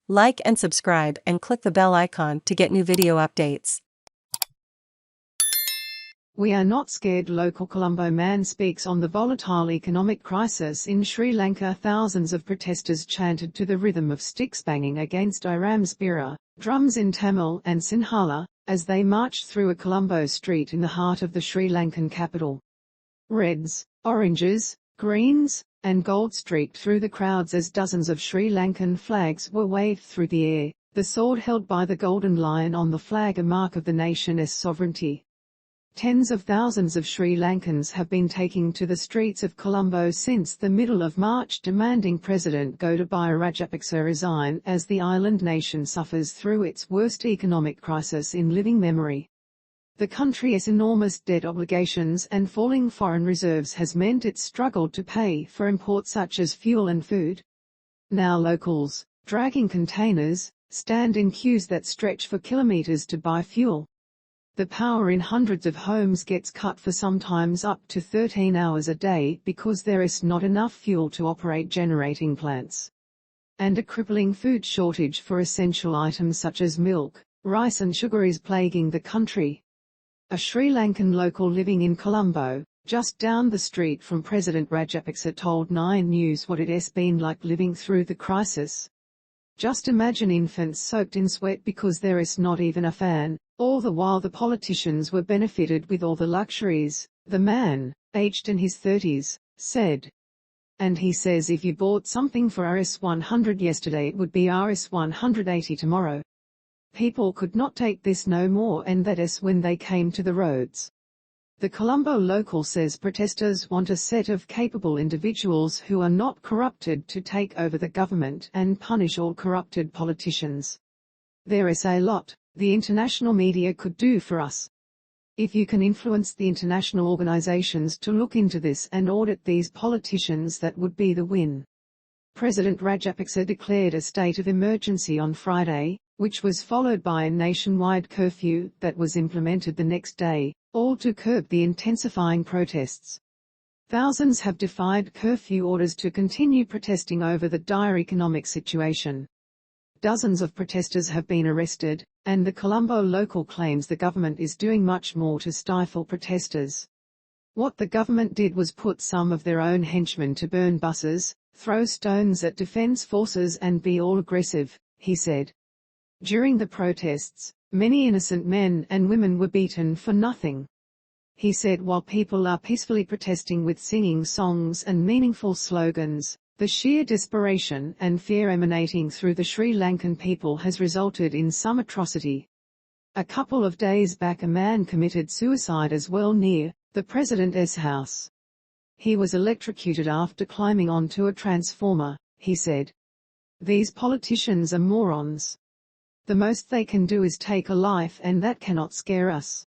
Like and subscribe and click the bell icon to get new video updates. We are not scared. Local Colombo man speaks on the volatile economic crisis in Sri Lanka. Thousands of protesters chanted to the rhythm of sticks banging against Ṭirams bera, drums in Tamil and Sinhala, as they marched through a Colombo street in the heart of the Sri Lankan capital. Reds, oranges, greens, and gold streaked through the crowds as dozens of Sri Lankan flags were waved through the air, the sword held by the golden lion on the flag a mark of the nation's sovereignty. Tens of thousands of Sri Lankans have been taking to the streets of Colombo since the middle of March, demanding President Gotabaya Rajapaksa resign as the island nation suffers through its worst economic crisis in living memory. The country's enormous debt obligations and falling foreign reserves has meant it's struggled to pay for imports such as fuel and food. Now locals, dragging containers, stand in queues that stretch for kilometres to buy fuel. The power in hundreds of homes gets cut for sometimes up to 13 hours a day because there is not enough fuel to operate generating plants. And a crippling food shortage for essential items such as milk, rice and sugar is plaguing the country. A Sri Lankan local living in Colombo, just down the street from President Rajapaksa, told 9 News what it's been like living through the crisis. Just imagine infants soaked in sweat because there is not even a fan, all the while the politicians were benefited with all the luxuries, the man, aged in his 30s, said. And he says if you bought something for Rs 100 yesterday it would be Rs 180 tomorrow. People could not take this no more, and that is when they came to the roads. The Colombo local says protesters want a set of capable individuals who are not corrupted to take over the government and punish all corrupted politicians. There is a lot the international media could do for us. If you can influence the international organizations to look into this and audit these politicians, that would be the win. President Rajapaksa declared a state of emergency on Friday, which was followed by a nationwide curfew that was implemented the next day, all to curb the intensifying protests. Thousands have defied curfew orders to continue protesting over the dire economic situation. Dozens of protesters have been arrested, and the Colombo local claims the government is doing much more to stifle protesters. What the government did was put some of their own henchmen to burn buses, throw stones at defense forces and be all aggressive, he said. During the protests, many innocent men and women were beaten for nothing. He said while people are peacefully protesting with singing songs and meaningful slogans, the sheer desperation and fear emanating through the Sri Lankan people has resulted in some atrocity. A couple of days back a man committed suicide as well near the president's house. He was electrocuted after climbing onto a transformer, he said. These politicians are morons. The most they can do is take a life, and that cannot scare us.